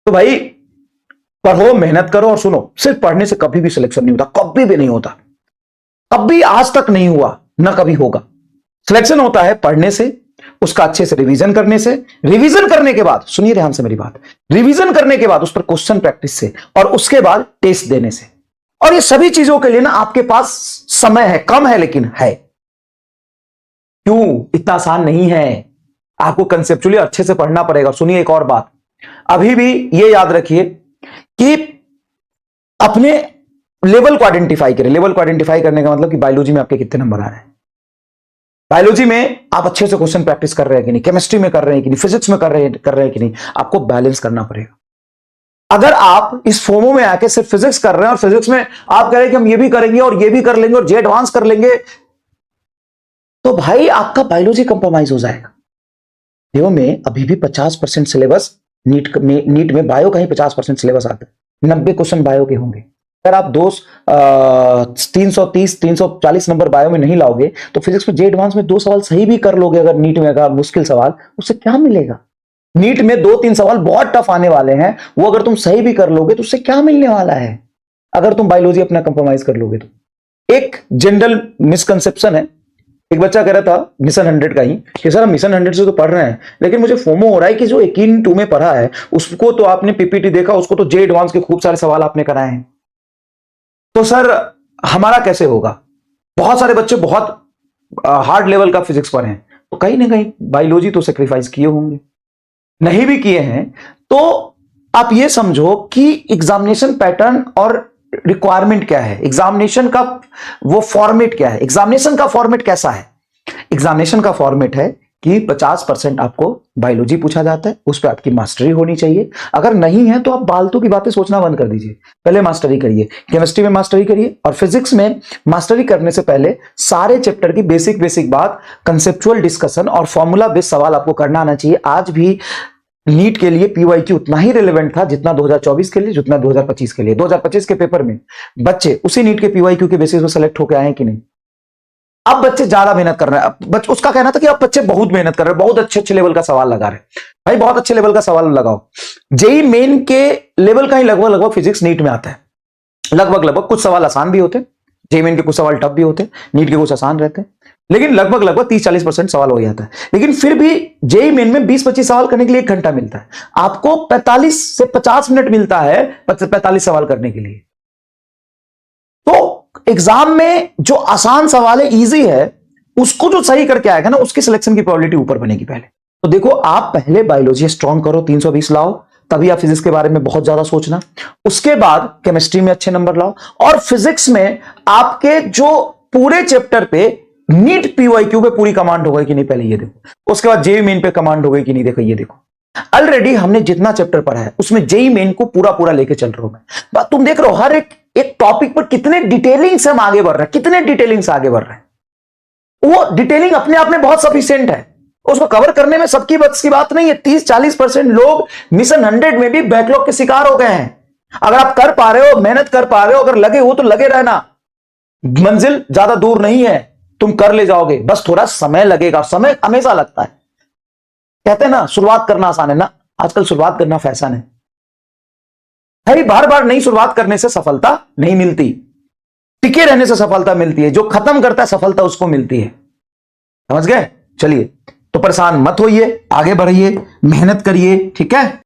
तो भाई पढ़ो, मेहनत करो और सुनो, सिर्फ पढ़ने से कभी भी सिलेक्शन नहीं होता, कभी भी नहीं होता, कभी आज तक नहीं हुआ, ना कभी होगा। सिलेक्शन होता है पढ़ने से, उसका अच्छे से रिवीजन करने से, रिवीजन करने के बाद, सुनिए ध्यान से मेरी बात, रिवीजन करने के बाद उस पर क्वेश्चन प्रैक्टिस से, और उसके बाद टेस्ट देने से। और ये सभी चीजों के लिए ना आपके पास समय है, कम है लेकिन है। क्यों? इतना आसान नहीं है, आपको कंसेप्चुअली अच्छे से पढ़ना पड़ेगा। सुनिए एक और बात, अभी भी ये याद रखिए कि अपने लेवल को आइडेंटिफाई करें। लेवल को आइडेंटिफाई करने का मतलब कि बायोलॉजी में आपके कितने नंबर आ रहे हैं, बायोलॉजी में आप अच्छे से क्वेश्चन प्रैक्टिस कर रहे हैं कि नहीं, केमिस्ट्री में कर रहे हैं कि नहीं, फिजिक्स में कर रहे हैं कि नहीं, आपको बैलेंस करना पड़ेगा। अगर आप इस फोमो में आके सिर्फ फिजिक्स कर रहे हैं और फिजिक्स में आप कह रहे हैं कि हम ये भी करेंगे और ये भी कर लेंगे और जे एडवांस कर लेंगे, तो भाई आपका बायोलॉजी कंप्रोमाइज हो जाएगा। देखो में अभी भी 50% सिलेबस नीट में बायो का ही 50% सिलेबस आता है, 90 क्वेश्चन बायो के होंगे। अगर आप 340 नंबर बायो में नहीं लाओगे तो फिजिक्स में जे एडवांस में 2 सवाल सही भी कर लोगे, अगर नीट में अगर मुश्किल सवाल, उससे क्या मिलेगा? नीट में 2-3 सवाल बहुत टफ आने वाले हैं, वो अगर तुम सही भी कर लोगे तो उससे क्या मिलने वाला है अगर तुम बायोलॉजी अपना कंप्रोमाइज कर लोगे तो। एक जनरल मिसकंसेप्शन है, एक बच्चा कह रहा था मिशन 100 का ही कि सर हम मिशन 100 से तो पढ़ रहे हैं, लेकिन मुझे फोमो हो रहा है कि जो 18-2 में पढ़ा है उसको तो आपने पीपीटी देखा, उसको तो जे एडवांस के खूब सारे सवाल आपने कराए हैं, तो सर हमारा कैसे होगा? बहुत सारे बच्चे बहुत हार्ड लेवल का फिजिक्स पढ़े हैं, तो कहीं ना कहीं बायोलॉजी तो सेक्रीफाइस किए होंगे। नहीं भी किए हैं तो आप ये समझो कि एग्जामिनेशन पैटर्न और रिक्वायरमेंट क्या है, एग्जामिनेशन का वो फॉर्मेट क्या है, एग्जामिनेशन का फॉर्मेट कैसा है। एग्जामिनेशन का फॉर्मेट है कि 50% आपको बायोलॉजी पूछा जाता है, उस पर आपकी मास्टरी होनी चाहिए। अगर नहीं है तो आप फालतू की बातें सोचना बंद कर दीजिए, पहले मास्टरी करिए, केमिस्ट्री में मास्टरी करिए, और फिजिक्स में मास्टरी करने से पहले सारे चैप्टर की बेसिक बात, कंसेप्चुअल डिस्कशन और फॉर्मूला बेस्ड सवाल आपको करना आना चाहिए। आज भी नीट के लिए पीवाईक्यू उतना ही रिलेवेंट था जितना 2024 के लिए, जितना 2025 के लिए। 2025 के पेपर में बच्चे उसी नीट के पीवाईक्यू के बेसिस पर सेलेक्ट होकर आए हैं कि नहीं? अब बच्चे ज्यादा मेहनत कर रहे हैं। उसका कहना था कि अब बच्चे बहुत मेहनत कर रहे हैं, बहुत अच्छे लेवल का सवाल लगा रहे हैं। भाई बहुत अच्छे लेवल का सवाल लगाओ, जेई मेन के लेवल का ही लगभग फिजिक्स नीट में आता है, लगभग कुछ सवाल आसान भी होते हैं, जेई मेन के कुछ सवाल टफ भी होते हैं, नीट के कुछ आसान रहते हैं, लेकिन लगभग 30-40% सवाल हो जाता है। लेकिन फिर भी जेई मेन में 20-25 सवाल करने के लिए 1 घंटा मिलता है, आपको 45 से 50 मिनट मिलता है 45 सवाल करने के लिए। तो एग्जाम में जो आसान सवाल है, इजी है, उसको जो सही करके आएगा ना, उसकी सिलेक्शन की प्रोबेबिलिटी ऊपर बनेगी पहले। तो देखो आप पहले बायोलॉजी स्ट्रॉन्ग करो, 320 लाओ, तभी आप फिजिक्स के बारे में बहुत ज्यादा सोचना। उसके बाद केमिस्ट्री में अच्छे नंबर लाओ, और फिजिक्स में आपके जो पूरे चैप्टर पे नीट पीवाईक्यू पे पूरी कमांड हो गई कि नहीं, पहले ये देखो। उसके बाद जेई मेन पे कमांड हो गई कि नहीं, देखो ये देखो। ऑलरेडी हमने जितना चैप्टर पढ़ा है उसमें जेई मेन को पूरा लेके चल रहा हूं मैं। तुम देख रहे हो हर एक टॉपिक पर कितने डिटेलिंग से हम आगे बढ़ रहे हैं, कितने डिटेलिंग से आगे बढ़ रहे हैं। वो डिटेलिंग अपने आप में बहुत सफिशिएंट है, उसको कवर करने में सबकी बस की बात नहीं है। 30-40% लोग मिशन 100 में भी बैकलॉग के शिकार हो गए हैं। अगर आप कर पा रहे हो, मेहनत कर पा रहे हो, अगर लगे हो तो लगे रहना, मंजिल ज्यादा दूर नहीं है, तुम कर ले जाओगे, बस थोड़ा समय लगेगा। समय हमेशा लगता है, कहते हैं ना शुरुआत करना आसान है ना, आजकल शुरुआत करना फैशन है भाई। बार बार नई शुरुआत करने से सफलता नहीं मिलती, टिके रहने से सफलता मिलती है। जो खत्म करता है सफलता उसको मिलती है, समझ गए? चलिए, तो परेशान मत होइए, आगे बढ़िए, मेहनत करिए, ठीक है।